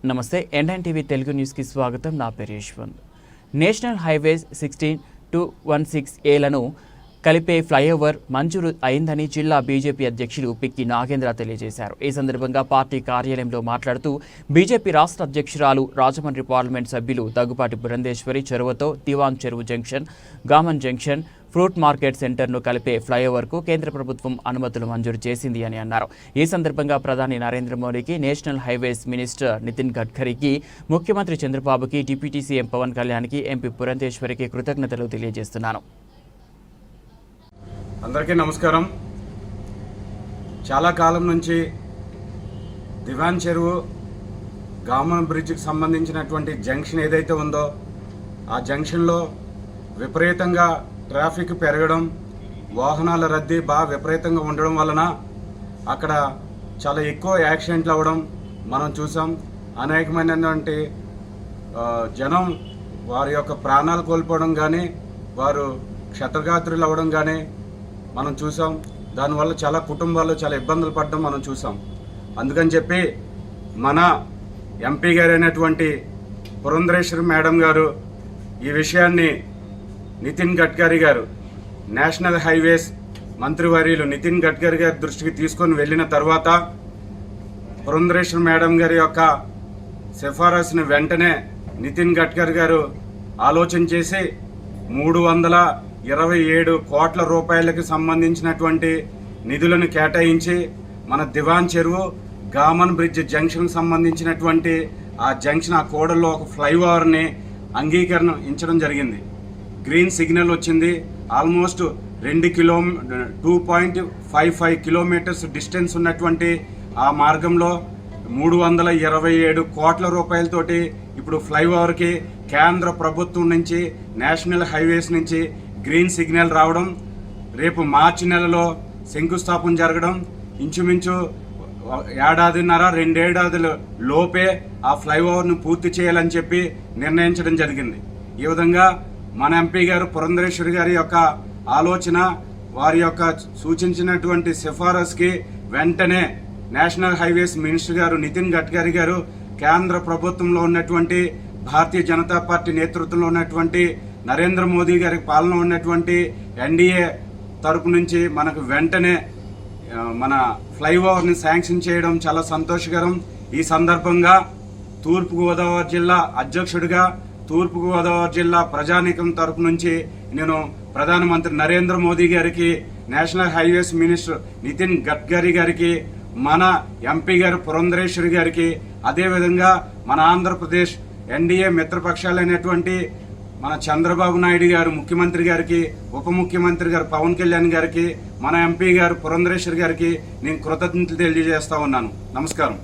నమస్తే ఎన్ఎన్టీవీ తెలుగు న్యూస్కి స్వాగతం. నా పేరు యశ్వంత్. నేషనల్ హైవేస్ 16-16Aలను కలిపే ఫ్లైఓవర్ మంజూరు అయిందని జిల్లా బీజేపీ అధ్యక్షులు పిక్కి నాగేంద్ర తెలియజేశారు. ఈ సందర్భంగా పార్టీ కార్యాలయంలో మాట్లాడుతూ బీజేపీ రాష్ట్ర అధ్యక్షురాలు రాజమండ్రి పార్లమెంట్ సభ్యులు దగ్గుపాటి పురంధేశ్వరి చొరవతో దివాన్ చెరువు junction, Gammon junction, fruit market సెంటర్ను కలిపే ఫ్లైఓవర్కు కేంద్ర ప్రభుత్వం అనుమతులు మంజూరు చేసింది అని అన్నారు. ఈ సందర్భంగా ప్రధాని నరేంద్ర మోడీకి, నేషనల్ హైవేస్ మినిస్టర్ నితిన్ గడ్కరీకి, ముఖ్యమంత్రి చంద్రబాబుకి, డిప్యూటీ సీఎం పవన్ కళ్యాణ్కి, ఎంపీ పురంధేశ్వరికి కృతజ్ఞతలు తెలియజేస్తున్నాను. అందరికీ నమస్కారం. చాలా కాలం నుంచి దివాన్ చెరువు గామన్ బ్రిడ్జ్కి సంబంధించినటువంటి జంక్షన్ ఏదైతే ఉందో ఆ జంక్షన్లో విపరీతంగా ట్రాఫిక్ పెరగడం, వాహనాల రద్దీ బాగా విపరీతంగా ఉండడం వలన అక్కడ చాలా ఎక్కువ యాక్సిడెంట్లు అవ్వడం మనం చూసాం. అనేకమైనటువంటి జనం వారి యొక్క ప్రాణాలు కోల్పోవడం కానీ, వారు క్షతగాత్రులు అవ్వడం కానీ మనం చూసాం. దానివల్ల చాలా కుటుంబాలు చాలా ఇబ్బందులు పడడం మనం చూసాం. అందుకని చెప్పి మన ఎంపీ గారు అయినటువంటి పురంధేశ్వరి మేడం గారు ఈ విషయాన్ని నితిన్ గడ్కరీ గారు, నేషనల్ హైవేస్ మంత్రివర్యులు నితిన్ గడ్కరీ గారి దృష్టికి తీసుకొని వెళ్ళిన తర్వాత పురంధేశ్వరి మేడం గారి యొక్క సిఫారసుని వెంటనే నితిన్ గడ్కరీ గారు ఆలోచన చేసి 327 కోట్ల రూపాయలకు సంబంధించినటువంటి నిధులను కేటాయించి మన దివాన్ చెరువు గామన్ బ్రిడ్జ్ జంక్షన్ సంబంధించినటువంటి ఆ జంక్షన్, ఆ కోడల్లో ఒక ఫ్లైఓవర్ని అంగీకరించడం జరిగింది. గ్రీన్ సిగ్నల్ వచ్చింది. ఆల్మోస్ట్ 2.55 కిలోమీటర్స్ డిస్టెన్స్ ఉన్నటువంటి ఆ మార్గంలో 327 కోట్ల రూపాయలతోటి ఇప్పుడు ఫ్లైఓవర్కి కేంద్ర ప్రభుత్వం నుంచి, నేషనల్ హైవేస్ నుంచి గ్రీన్ సిగ్నల్ రావడం, రేపు మార్చి నెలలో శంకుస్థాపన జరగడం, ఇంచుమించు 1.5-2 ఏడాదుల లోపే ఆ ఫ్లైఓవర్ను పూర్తి చేయాలని చెప్పి నిర్ణయించడం జరిగింది. ఈ విధంగా మన ఎంపీ గారు పురంధేశ్వరి గారి యొక్క ఆలోచన, వారి యొక్క సూచించినటువంటి సిఫారసుకి వెంటనే నేషనల్ హైవేస్ మినిస్టర్ గారు నితిన్ గడ్కరీ గారు, కేంద్ర ప్రభుత్వంలో ఉన్నటువంటి భారతీయ జనతా పార్టీ నేతృత్వంలో ఉన్నటువంటి నరేంద్ర మోదీ గారి పాలన ఉన్నటువంటి ఎన్డీఏ తరపు నుంచి మనకు వెంటనే మన ఫ్లైఓవర్ని శాంక్షన్ చేయడం చాలా సంతోషకరం. ఈ సందర్భంగా తూర్పుగోదావరి జిల్లా అధ్యక్షుడిగా, తూర్పుగోదావరి జిల్లా ప్రజానీకం తరపు నుంచి నేను ప్రధానమంత్రి నరేంద్ర మోదీ గారికి, national highways minister Nitin Gadkari గారికి, మన ఎంపీ గారు పురంధేశ్వరి గారికి, అదేవిధంగా మన ఆంధ్రప్రదేశ్ ఎన్డీఏ మిత్రపక్షాలైనటువంటి మన చంద్రబాబు నాయుడు గారు ముఖ్యమంత్రి గారికి, ఉప ముఖ్యమంత్రి గారు పవన్ కళ్యాణ్ గారికి, మన ఎంపీ గారు పురంధేశ్వరి గారికి నేను కృతజ్ఞతలు తెలియజేస్తా ఉన్నాను. నమస్కారం.